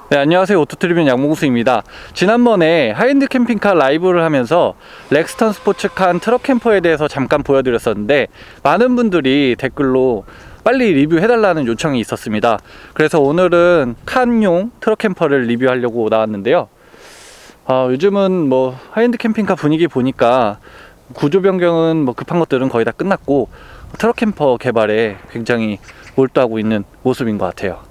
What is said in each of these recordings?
네, 안녕하세요. 오토트리뷰 양몽수입니다. 지난번에 하이엔드 캠핑카 라이브를 하면서 렉스턴 스포츠칸 트럭 캠퍼에 대해서 잠깐 보여드렸었는데 많은 분들이 댓글로 빨리 리뷰해달라는 요청이 있었습니다. 그래서 오늘은 칸용 트럭 캠퍼를 리뷰하려고 나왔는데요. 요즘은 뭐 하이엔드 캠핑카 분위기 보니까 구조 변경은 뭐 급한 것들은 거의 다 끝났고 트럭 캠퍼 개발에 굉장히 몰두하고 있는 모습인 것 같아요.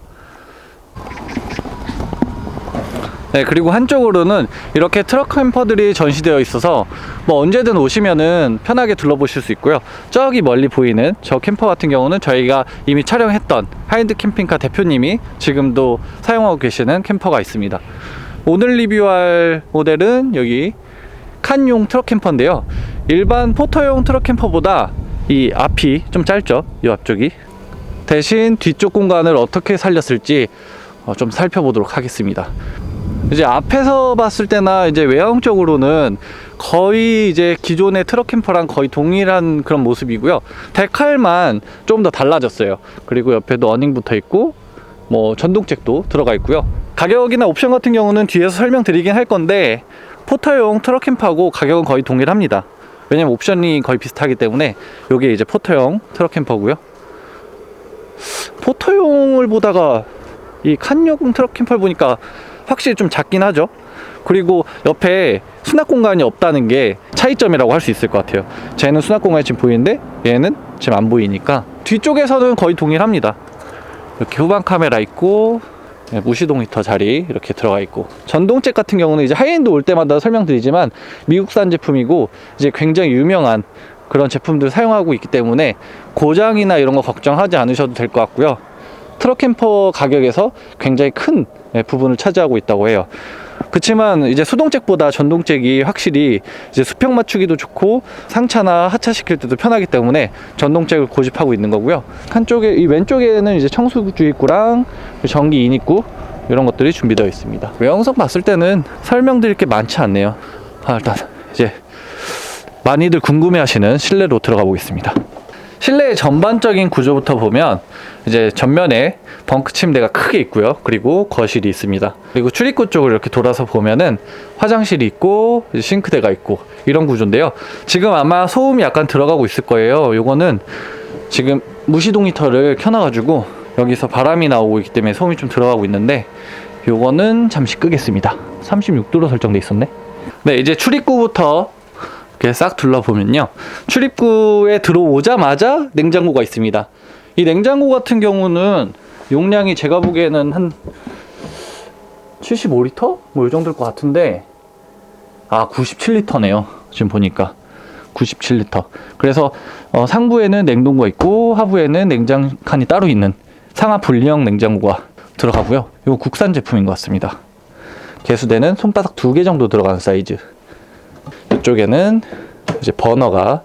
네, 그리고 한쪽으로는 이렇게 트럭 캠퍼들이 전시되어 있어서 뭐 언제든 오시면은 편하게 둘러보실 수 있고요. 저기 멀리 보이는 저 캠퍼 같은 경우는 저희가 이미 촬영했던 하이엔드 캠핑카 대표님이 지금도 사용하고 계시는 캠퍼가 있습니다. 오늘 리뷰할 모델은 여기 칸용 트럭 캠퍼인데요. 일반 포터용 트럭 캠퍼보다 이 앞이 좀 짧죠, 이 앞쪽이. 대신 뒤쪽 공간을 어떻게 살렸을지 좀 살펴보도록 하겠습니다. 이제 앞에서 봤을 때나 이제 외형적으로는 거의 이제 기존의 트럭 캠퍼랑 거의 동일한 그런 모습이고요. 데칼만 좀 더 달라졌어요. 그리고 옆에도 어닝 붙어 있고 뭐 전동잭도 들어가 있고요. 가격이나 옵션 같은 경우는 뒤에서 설명드리긴 할 건데 포터용 트럭 캠퍼하고 가격은 거의 동일합니다. 왜냐면 옵션이 거의 비슷하기 때문에 이게 이제 포터용 트럭 캠퍼고요. 포터용을 보다가 이 칸용 트럭 캠퍼를 보니까 확실히 좀 작긴 하죠. 그리고 옆에 수납 공간이 없다는 게 차이점이라고 할 수 있을 것 같아요. 쟤는 수납 공간이 지금 보이는데 얘는 지금 안 보이니까. 뒤쪽에서는 거의 동일합니다. 이렇게 후방 카메라 있고 무시동 히터 자리 이렇게 들어가 있고, 전동잭 같은 경우는 이제 하이엔드 올 때마다 설명드리지만 미국산 제품이고 이제 굉장히 유명한 그런 제품들 사용하고 있기 때문에 고장이나 이런 거 걱정하지 않으셔도 될 것 같고요. 트럭 캠퍼 가격에서 굉장히 큰 부분을 차지하고 있다고 해요. 그렇지만 이제 수동잭보다 전동잭이 확실히 이제 수평 맞추기도 좋고 상차나 하차 시킬 때도 편하기 때문에 전동잭을 고집하고 있는 거고요. 한쪽에, 이 왼쪽에는 이제 청수주입구랑 전기 인입구 이런 것들이 준비되어 있습니다. 외형성 봤을 때는 설명드릴 게 많지 않네요. 일단 이제 많이들 궁금해하시는 실내로 들어가 보겠습니다. 실내의 전반적인 구조부터 보면 이제 전면에 벙크 침대가 크게 있고요. 그리고 거실이 있습니다. 그리고 출입구 쪽을 이렇게 돌아서 보면은 화장실이 있고 싱크대가 있고 이런 구조인데요. 지금 아마 소음이 약간 들어가고 있을 거예요. 요거는 지금 무시동 히터를 켜놔가지고 여기서 바람이 나오고 있기 때문에 소음이 좀 들어가고 있는데 요거는 잠시 끄겠습니다. 36도로 설정돼 있었네. 네, 이제 출입구부터 이렇게 싹 둘러보면요, 출입구에 들어오자마자 냉장고가 있습니다. 이 냉장고 같은 경우는 용량이 제가 보기에는 한 75리터? 뭐 이 정도일 것 같은데 97리터네요 지금 보니까. 97리터. 그래서 상부에는 냉동고가 있고 하부에는 냉장칸이 따로 있는 상하 분리형 냉장고가 들어가고요. 이거 국산 제품인 것 같습니다. 개수대는 손바닥 2개 정도 들어가는 사이즈. 이쪽에는 이제 버너가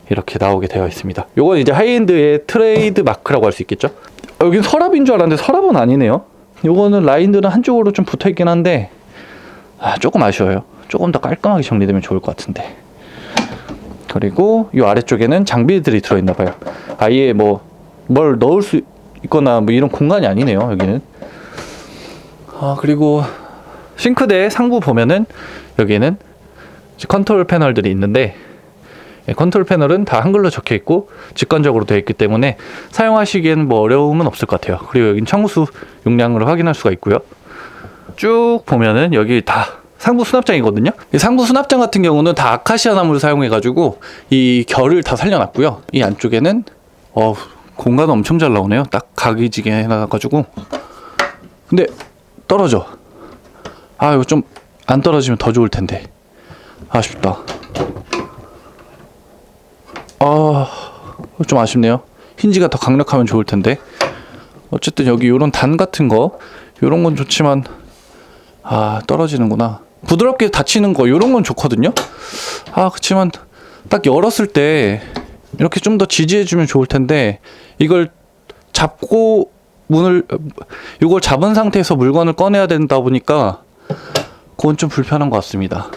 이렇게 나오게 되어 있습니다. 요건 이제 하이엔드의 트레이드 마크라고 할 수 있겠죠. 여긴 서랍인 줄 알았는데 서랍은 아니네요. 요거는 라인들은 한쪽으로 좀 붙어 있긴 한데 조금 아쉬워요. 조금 더 깔끔하게 정리되면 좋을 것 같은데. 그리고 이 아래쪽에는 장비들이 들어있나 봐요. 아예 뭐 뭘 넣을 수 있거나 뭐 이런 공간이 아니네요, 여기는. 그리고 싱크대 상부 보면은 여기에는 컨트롤 패널들이 있는데 컨트롤 패널은 다 한글로 적혀 있고 직관적으로 되어 있기 때문에 사용하시기에는 뭐 어려움은 없을 것 같아요. 그리고 여긴 청수 용량으로 확인할 수가 있고요. 쭉 보면은 여기 다 상부 수납장이거든요. 이 상부 수납장 같은 경우는 다 아카시아 나무를 사용해 가지고 이 결을 다 살려놨고요. 이 안쪽에는 공간 엄청 잘 나오네요. 딱 각이지게 해놔가지고. 근데 떨어져. 이거 좀 안 떨어지면 더 좋을 텐데 아쉽다. 좀 아쉽네요. 힌지가 더 강력하면 좋을 텐데. 어쨌든 여기 요런 단 같은 거 요런 건 좋지만 떨어지는구나. 부드럽게 닫히는 거 요런 건 좋거든요. 그치만 딱 열었을 때 이렇게 좀 더 지지해 주면 좋을 텐데 이걸 잡고 이걸 잡은 상태에서 물건을 꺼내야 된다 보니까 그건 좀 불편한 것 같습니다.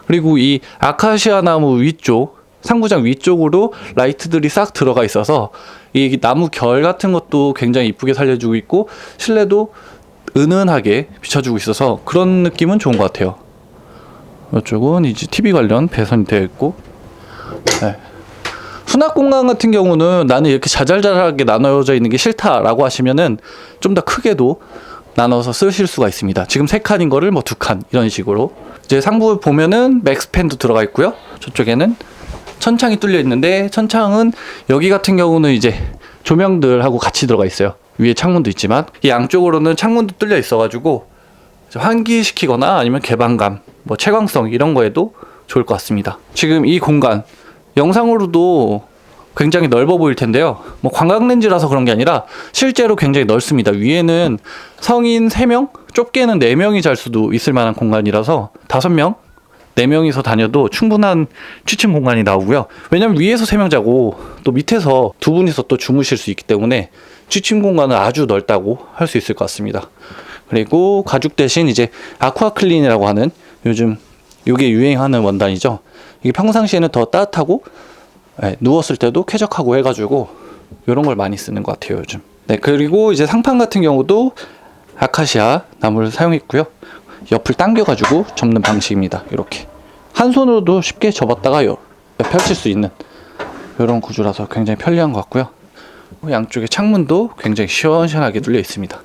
그리고 이 아카시아 나무 위쪽, 상부장 위쪽으로 라이트들이 싹 들어가 있어서 이 나무 결 같은 것도 굉장히 이쁘게 살려주고 있고 실내도 은은하게 비춰주고 있어서 그런 느낌은 좋은 것 같아요. 이쪽은 이제 TV 관련 배선이 되어 있고, 네. 수납 공간 같은 경우는 나는 이렇게 자잘자잘하게 나눠져 있는 게 싫다라고 하시면은 좀 더 크게도 나눠서 쓰실 수가 있습니다. 지금 3칸인 거를 뭐 2칸 이런 식으로. 이제 상부 보면은 맥스팬도 들어가 있고요. 저쪽에는 천창이 뚫려 있는데, 천창은 여기 같은 경우는 이제 조명들하고 같이 들어가 있어요. 위에 창문도 있지만 이 양쪽으로는 창문도 뚫려 있어가지고 환기시키거나 아니면 개방감, 뭐 채광성 이런 거에도 좋을 것 같습니다. 지금 이 공간 영상으로도 굉장히 넓어 보일 텐데요. 뭐 관광렌즈라서 그런 게 아니라 실제로 굉장히 넓습니다. 위에는 성인 3명, 좁게는 4명이 잘 수도 있을 만한 공간이라서 5명, 4명이서 다녀도 충분한 취침 공간이 나오고요. 왜냐면 위에서 3명 자고 또 밑에서 2분이서 또 주무실 수 있기 때문에 취침 공간은 아주 넓다고 할 수 있을 것 같습니다. 그리고 가죽 대신 이제 아쿠아클린이라고 하는 요즘 이게 유행하는 원단이죠. 이게 평상시에는 더 따뜻하고, 네, 누웠을 때도 쾌적하고 해가지고 이런 걸 많이 쓰는 것 같아요 요즘. 네, 그리고 이제 상판 같은 경우도 아카시아 나무를 사용했고요. 옆을 당겨가지고 접는 방식입니다. 이렇게 한 손으로도 쉽게 접었다가 펼칠 수 있는 이런 구조라서 굉장히 편리한 것 같고요. 양쪽에 창문도 굉장히 시원시원하게 뚫려 있습니다.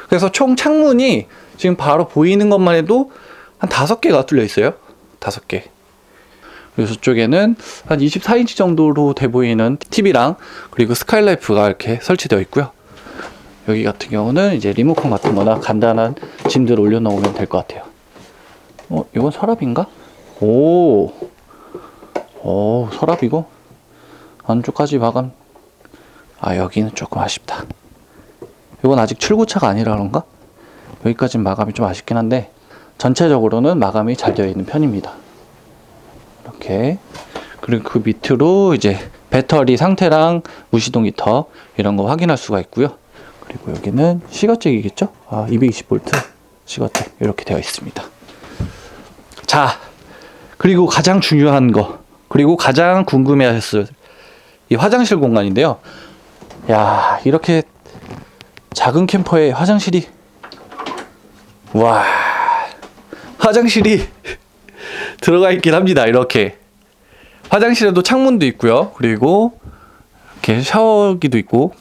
그래서 총 창문이 지금 바로 보이는 것만 해도 한 5개가 뚫려 있어요. 5개. 그리고 저쪽에는 한 24인치 정도로 돼 보이는 TV랑 그리고 스카이라이프가 이렇게 설치되어 있고요. 여기 같은 경우는 이제 리모컨 같은 거나 간단한 짐들 올려놓으면 될 것 같아요. 이건 서랍인가? 오, 서랍이고 안쪽까지 마감. 여기는 조금 아쉽다. 이건 아직 출고차가 아니라 그런가? 여기까지는 마감이 좀 아쉽긴 한데 전체적으로는 마감이 잘 되어 있는 편입니다. 이렇게. 그리고 그 밑으로 이제 배터리 상태랑 무시동 히터 이런 거 확인할 수가 있고요. 그리고 여기는 시거잭이겠죠? 220V 시거잭 이렇게 되어 있습니다. 자, 그리고 가장 중요한 거, 그리고 가장 궁금해하셨을 이 화장실 공간인데요. 야, 이렇게 작은 캠퍼에 화장실이, 와, 화장실이 들어가 있긴 합니다. 이렇게 화장실에도 창문도 있고요. 그리고 이렇게 샤워기도 있고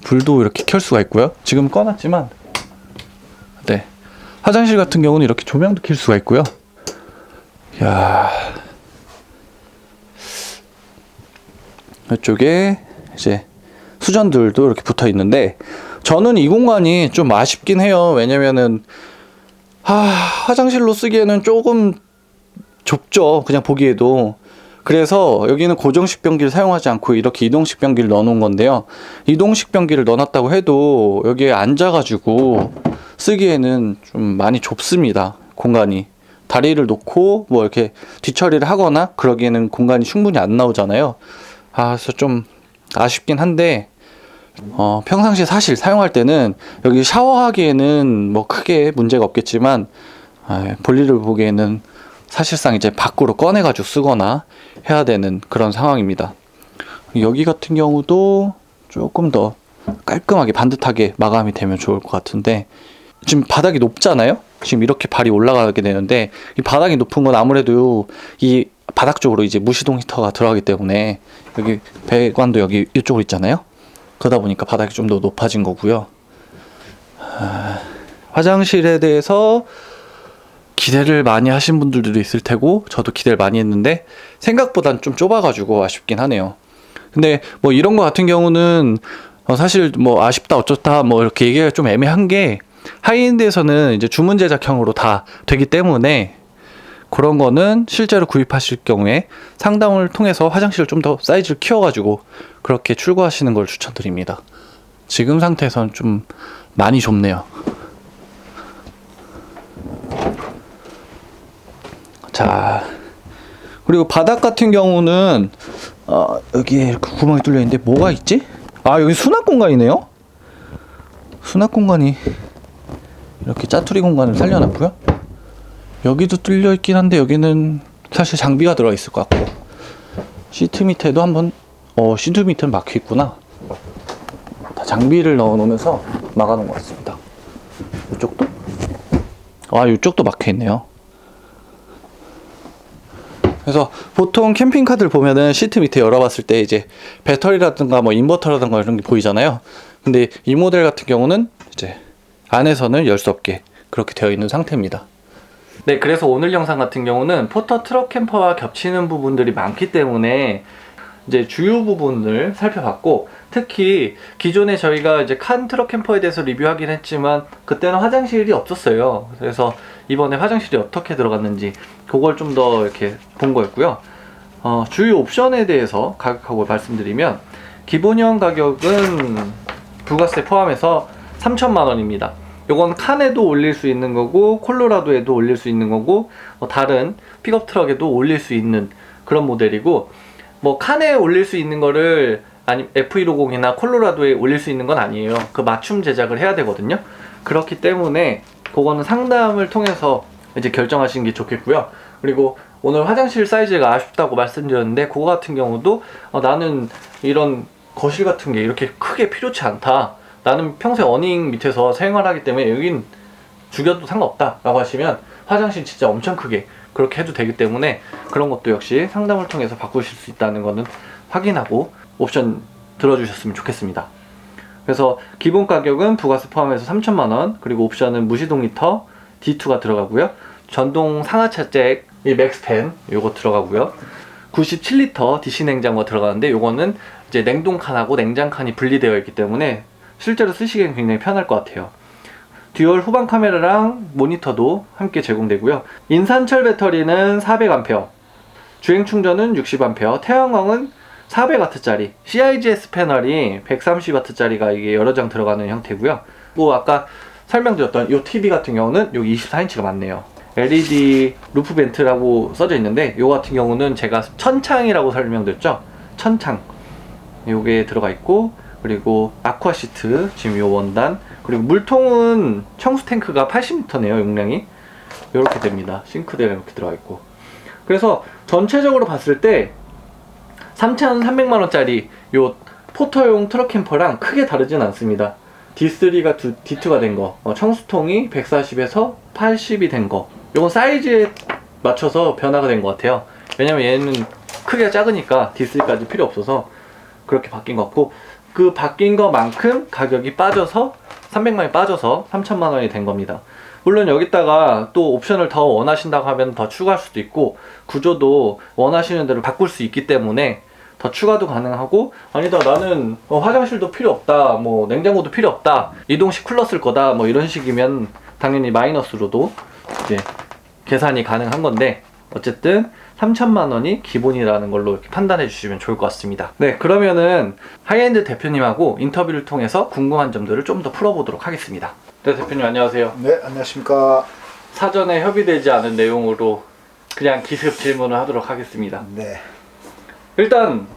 불도 이렇게 켤 수가 있고요. 지금 꺼놨지만, 네, 화장실 같은 경우는 이렇게 조명도 켤 수가 있고요. 야, 이쪽에 이제 수전들도 이렇게 붙어 있는데 저는 이 공간이 좀 아쉽긴 해요. 왜냐면은 화장실로 쓰기에는 조금 좁죠. 그냥 보기에도. 그래서 여기는 고정식 변기를 사용하지 않고 이렇게 이동식 변기를 넣어 놓은 건데요. 이동식 변기를 넣어놨다고 해도 여기에 앉아가지고 쓰기에는 좀 많이 좁습니다. 공간이. 다리를 놓고 뭐 이렇게 뒤처리를 하거나 그러기에는 공간이 충분히 안 나오잖아요. 그래서 좀 아쉽긴 한데, 평상시에 사실 사용할 때는 여기 샤워하기에는 뭐 크게 문제가 없겠지만, 볼일을 보기에는 사실상 이제 밖으로 꺼내가지고 쓰거나 해야 되는 그런 상황입니다. 여기 같은 경우도 조금 더 깔끔하게 반듯하게 마감이 되면 좋을 것 같은데, 지금 바닥이 높잖아요? 지금 이렇게 발이 올라가게 되는데, 이 바닥이 높은 건 아무래도 이 바닥 쪽으로 이제 무시동 히터가 들어가기 때문에 여기 배관도 여기 이쪽으로 있잖아요. 그러다 보니까 바닥이 좀 더 높아진 거고요. 화장실에 대해서 기대를 많이 하신 분들도 있을 테고 저도 기대를 많이 했는데 생각보단 좀 좁아가지고 아쉽긴 하네요. 근데 뭐 이런 거 같은 경우는 사실 뭐 아쉽다 어쩌다 뭐 이렇게 얘기가 좀 애매한 게, 하이엔드에서는 이제 주문 제작형으로 다 되기 때문에 그런 거는 실제로 구입하실 경우에 상담을 통해서 화장실을 좀 더 사이즈를 키워가지고 그렇게 출고하시는 걸 추천드립니다. 지금 상태에서는 좀 많이 좁네요. 자, 그리고 바닥 같은 경우는 여기에 이렇게 구멍이 뚫려 있는데 뭐가 있지? 여기 수납 공간이네요. 수납 공간이 이렇게 짜투리 공간을 살려놨고요. 여기도 뚫려 있긴 한데 여기는 사실 장비가 들어가 있을 것 같고, 시트 밑에도 한번 시트 밑에는 막혀 있구나. 다 장비를 넣어 놓으면서 막아 놓은 것 같습니다. 이쪽도? 아, 이쪽도 막혀 있네요. 그래서 보통 캠핑카들 보면은 시트 밑에 열어봤을 때 이제 배터리라든가 뭐 인버터라든가 이런 게 보이잖아요. 근데 이 모델 같은 경우는 이제 안에서는 열 수 없게 그렇게 되어 있는 상태입니다. 네, 그래서 오늘 영상 같은 경우는 포터 트럭 캠퍼와 겹치는 부분들이 많기 때문에 이제 주요 부분을 살펴봤고, 특히 기존에 저희가 이제 칸 트럭 캠퍼에 대해서 리뷰하긴 했지만 그때는 화장실이 없었어요. 그래서 이번에 화장실이 어떻게 들어갔는지 그걸 좀 더 이렇게 본 거였고요. 주요 옵션에 대해서 가격하고 말씀드리면, 기본형 가격은 부가세 포함해서 3천만 원입니다. 요건 칸에도 올릴 수 있는 거고 콜로라도에도 올릴 수 있는 거고 다른 픽업 트럭에도 올릴 수 있는 그런 모델이고, 뭐 칸에 올릴 수 있는 거를 아니 F150이나 콜로라도에 올릴 수 있는 건 아니에요. 그 맞춤 제작을 해야 되거든요. 그렇기 때문에 그거는 상담을 통해서 이제 결정하시는 게 좋겠고요. 그리고 오늘 화장실 사이즈가 아쉽다고 말씀드렸는데, 그거 같은 경우도 나는 이런 거실 같은 게 이렇게 크게 필요치 않다, 나는 평소에 어닝 밑에서 생활하기 때문에 여긴 죽여도 상관없다 라고 하시면 화장실 진짜 엄청 크게 그렇게 해도 되기 때문에, 그런 것도 역시 상담을 통해서 바꾸실 수 있다는 거는 확인하고 옵션 들어주셨으면 좋겠습니다. 그래서 기본 가격은 부가세 포함해서 3천만 원, 그리고 옵션은 무시동 히터 D2가 들어가고요. 전동 상하차 잭, 이 맥스팬 요거 들어가고요. 97리터 DC 냉장고가 들어가는데, 요거는 이제 냉동칸하고 냉장칸이 분리되어 있기 때문에 실제로 쓰시기엔 굉장히 편할 것 같아요. 듀얼 후방 카메라랑 모니터도 함께 제공되고요. 인산철 배터리는 400A, 주행 충전은 60A, 태양광은 400W짜리, CIGS 패널이 130W짜리가 이게 여러 장 들어가는 형태고요. 뭐 아까 설명드렸던 이 TV 같은 경우는 여기 24인치가 맞네요. LED 루프 벤트라고 써져 있는데, 요 같은 경우는 제가 천창이라고 설명드렸죠. 천창 요게 들어가 있고, 그리고 아쿠아 시트 지금 요 원단, 그리고 물통은 청수 탱크가 80L네요 용량이. 이렇게 됩니다. 싱크대가 이렇게 들어가 있고. 그래서 전체적으로 봤을 때 3,300만 원짜리 요 포터용 트럭 캠퍼랑 크게 다르진 않습니다. D3가 D2가 된 거, 청수통이 140에서 80이 된 거, 요건 사이즈에 맞춰서 변화가 된 것 같아요. 왜냐면 얘는 크기가 작으니까 D3까지 필요 없어서 그렇게 바뀐 것 같고, 그 바뀐 것만큼 가격이 빠져서 300만 원이 빠져서 3천만 원이 된 겁니다. 물론 여기다가 또 옵션을 더 원하신다고 하면 더 추가할 수도 있고, 구조도 원하시는 대로 바꿀 수 있기 때문에 더 추가도 가능하고, 아니다 나는 화장실도 필요 없다, 뭐 냉장고도 필요 없다, 이동식 쿨러 쓸 거다, 뭐 이런 식이면 당연히 마이너스로도 이제 계산이 가능한 건데, 어쨌든 3천만 원이 기본이라는 걸로 이렇게 판단해 주시면 좋을 것 같습니다. 네, 그러면은 하이엔드 대표님하고 인터뷰를 통해서 궁금한 점들을 좀 더 풀어보도록 하겠습니다. 네, 대표님 안녕하세요. 네, 안녕하십니까. 사전에 협의되지 않은 내용으로 그냥 기습 질문을 하도록 하겠습니다. 네. 일단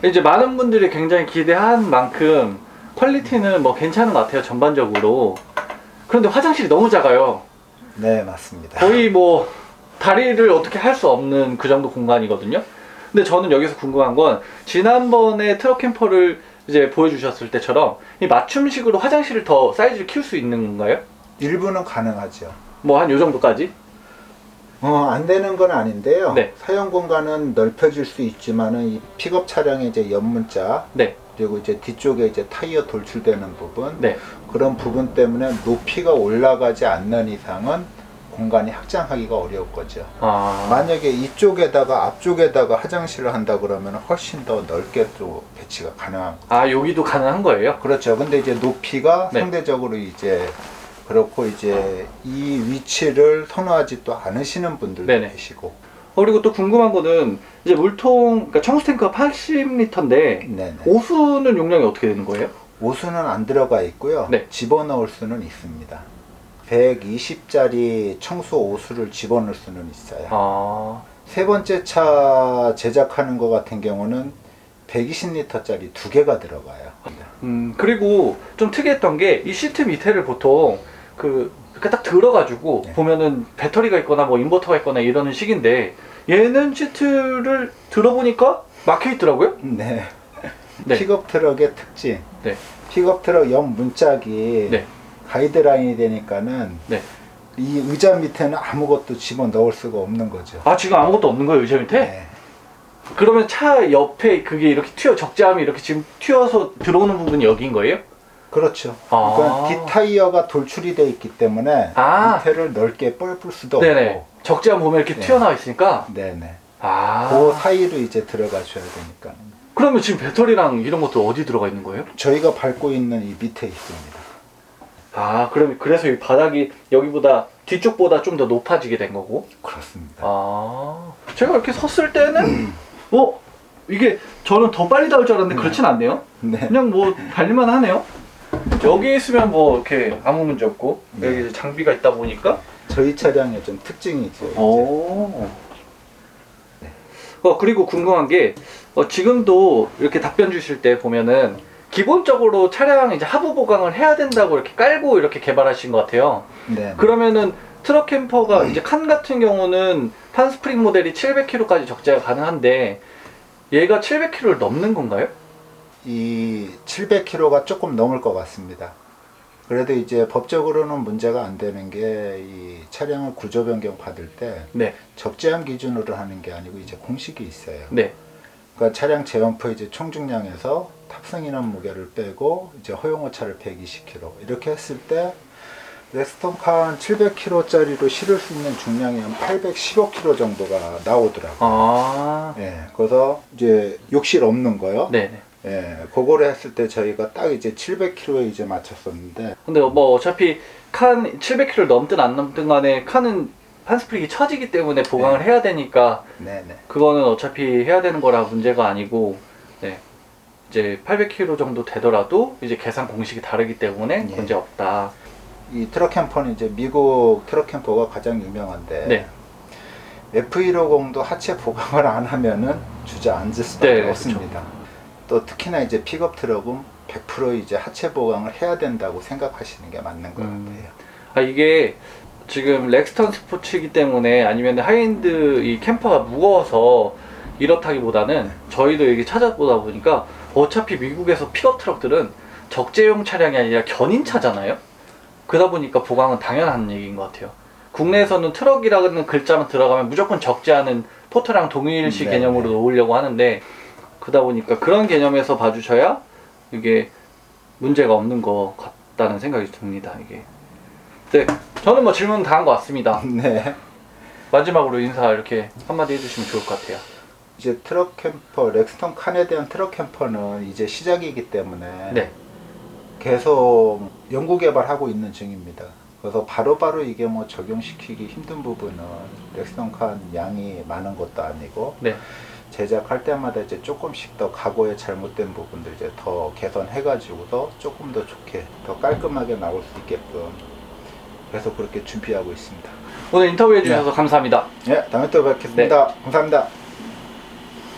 이제 많은 분들이 굉장히 기대한 만큼 퀄리티는 뭐 괜찮은 것 같아요, 전반적으로. 그런데 화장실이 너무 작아요. 네, 맞습니다. 거의 뭐 다리를 어떻게 할 수 없는 그 정도 공간이거든요. 근데 저는 여기서 궁금한 건, 지난번에 트럭 캠퍼를 이제 보여주셨을 때처럼 이 맞춤식으로 화장실을 더 사이즈를 키울 수 있는 건가요? 일부는 가능하죠. 뭐 한 요 정도까지? 안 되는 건 아닌데요. 네. 사용 공간은 넓혀질 수 있지만은 이 픽업 차량의 이제 옆문자, 네. 그리고 이제 뒤쪽에 이제 타이어 돌출되는 부분, 네. 그런 부분 때문에 높이가 올라가지 않는 이상은 공간이 확장하기가 어려울 거죠. 만약에 이쪽에다가 앞쪽에다가 화장실을 한다 그러면 훨씬 더 넓게 또 배치가 가능한 거죠. 여기도 가능한 거예요? 그렇죠. 근데 이제 높이가 네. 상대적으로 이제 그렇고, 이제 이 위치를 선호하지 또 않으시는 분들도 네네. 계시고. 그리고 또 궁금한 거는, 이제 물통, 그러니까 청수 탱크가 80L인데 네네. 오수는 용량이 어떻게 되는 거예요? 오수는 안 들어가 있고요. 네. 집어넣을 수는 있습니다. 120짜리 청수 오수를 집어넣을 수는 있어요. 세 번째 차 제작하는 것 같은 경우는 120리터짜리 2개가 들어가요. 그리고 좀 특이했던 게, 이 시트 밑에를 보통 이렇게 딱 들어가지고 네. 보면은 배터리가 있거나 뭐 인버터가 있거나 이러는 식인데, 얘는 시트를 들어보니까 막혀 있더라고요. 네. 네. 픽업 트럭의 특징. 네. 픽업 트럭 옆 문짝이 네. 가이드라인이 되니까는 네. 이 의자 밑에는 아무것도 집어 넣을 수가 없는 거죠. 아, 지금 아무것도 없는 거예요, 의자 밑에? 네. 그러면 차 옆에 그게 이렇게 적재함이 이렇게 지금 튀어서 들어오는 부분이 여기인 거예요? 그렇죠. 아. 그러니까 뒷타이어가 돌출이 돼 있기 때문에 아. 밑에를 넓게 뻘뿔 수도 네네. 없고. 적재함 보면 이렇게 네. 튀어나와 있으니까. 네네. 아. 그 사이로 이제 들어가 줘야 되니까. 그러면 지금 배터리랑 이런 것도 어디 들어가 있는 거예요? 저희가 밟고 있는 이 밑에 있습니다. 아, 그럼 그래서 이 바닥이 여기보다 뒤쪽보다 좀 더 높아지게 된 거고. 그렇습니다. 아, 제가 이렇게 섰을 때는 이게 저는 더 빨리 닿을 줄 알았는데 그렇진 않네요. 네. 그냥 뭐 달릴만 하네요. 여기 있으면 뭐 이렇게 아무 문제 없고 여기 이제 장비가 있다 보니까. 저희 차량의 좀 특징이죠. 이제. 오. 그리고 궁금한 게 지금도 이렇게 답변 주실 때 보면은 기본적으로 차량 이제 하부 보강을 해야 된다고 이렇게 깔고 이렇게 개발하신 것 같아요. 네. 그러면은 트럭 캠퍼가 이제 칸 같은 경우는 판스프링 모델이 700km까지 적재가 가능한데 얘가 700km를 넘는 건가요? 이 700km가 조금 넘을 것 같습니다. 그래도 이제 법적으로는 문제가 안 되는 게 이 차량을 구조 변경 받을 때 네. 적재함 기준으로 하는 게 아니고 이제 공식이 있어요. 네. 그러니까 차량 제원포 이제 총중량에서 탑승인원 무게를 빼고 이제 허용 오차를 120kg 이렇게 했을 때 렉스턴 칸 700kg짜리로 실을 수 있는 중량이 한 815kg 정도가 나오더라고요. 아. 예, 그래서 이제 욕실 없는 거요. 네네. 예, 그거를 했을 때 저희가 딱 이제 700kg에 이제 맞췄었는데. 근데 뭐 어차피 칸 700km 넘든 안 넘든 간에 칸은 판스프링이 처지기 때문에 보강을 해야 되니까 네네. 그거는 어차피 해야 되는 거라 문제가 아니고 네. 이제 800km 정도 되더라도 이제 계산 공식이 다르기 때문에 예. 문제 없다. 이 트럭 캠퍼는 이제 미국 트럭 캠퍼가 가장 유명한데. 네. F150도 하체 보강을 안 하면은 주저앉을 수밖에 네, 없습니다. 또 특히나 이제 픽업 트럭은 100% 이제 하체 보강을 해야 된다고 생각하시는 게 맞는 것 같아요. 아, 이게 지금 렉스턴 스포츠이기 때문에 아니면 하이엔드 이 캠퍼가 무거워서 이렇다기보다는 저희도 여기 찾아보다 보니까 어차피 미국에서 픽업 트럭들은 적재용 차량이 아니라 견인차잖아요. 그러다 보니까 보강은 당연한 얘기인 것 같아요. 국내에서는 트럭이라는 글자만 들어가면 무조건 적재하는 포터랑 동일시 네, 개념으로 네. 놓으려고 하는데 그러다 보니까 그런 개념에서 봐주셔야 이게 문제가 없는 것 같다는 생각이 듭니다. 이게. 네, 저는 뭐 질문 다 한 것 같습니다. 네. 마지막으로 인사 이렇게 한마디 해주시면 좋을 것 같아요. 이제 트럭 캠퍼, 렉스턴 칸에 대한 트럭 캠퍼는 이제 시작이기 때문에 네. 계속 연구 개발하고 있는 중입니다. 그래서 바로바로 이게 뭐 적용시키기 힘든 부분은 렉스턴 칸 양이 많은 것도 아니고 네. 제작할 때마다 이제 조금씩 더 각오에 잘못된 부분들 이제 더 개선해가지고서 조금 더 좋게, 더 깔끔하게 나올 수 있게끔 계속 그렇게 준비하고 있습니다. 오늘 인터뷰해 주셔서 감사합니다. 네, 다음에 또 뵙겠습니다. 감사합니다.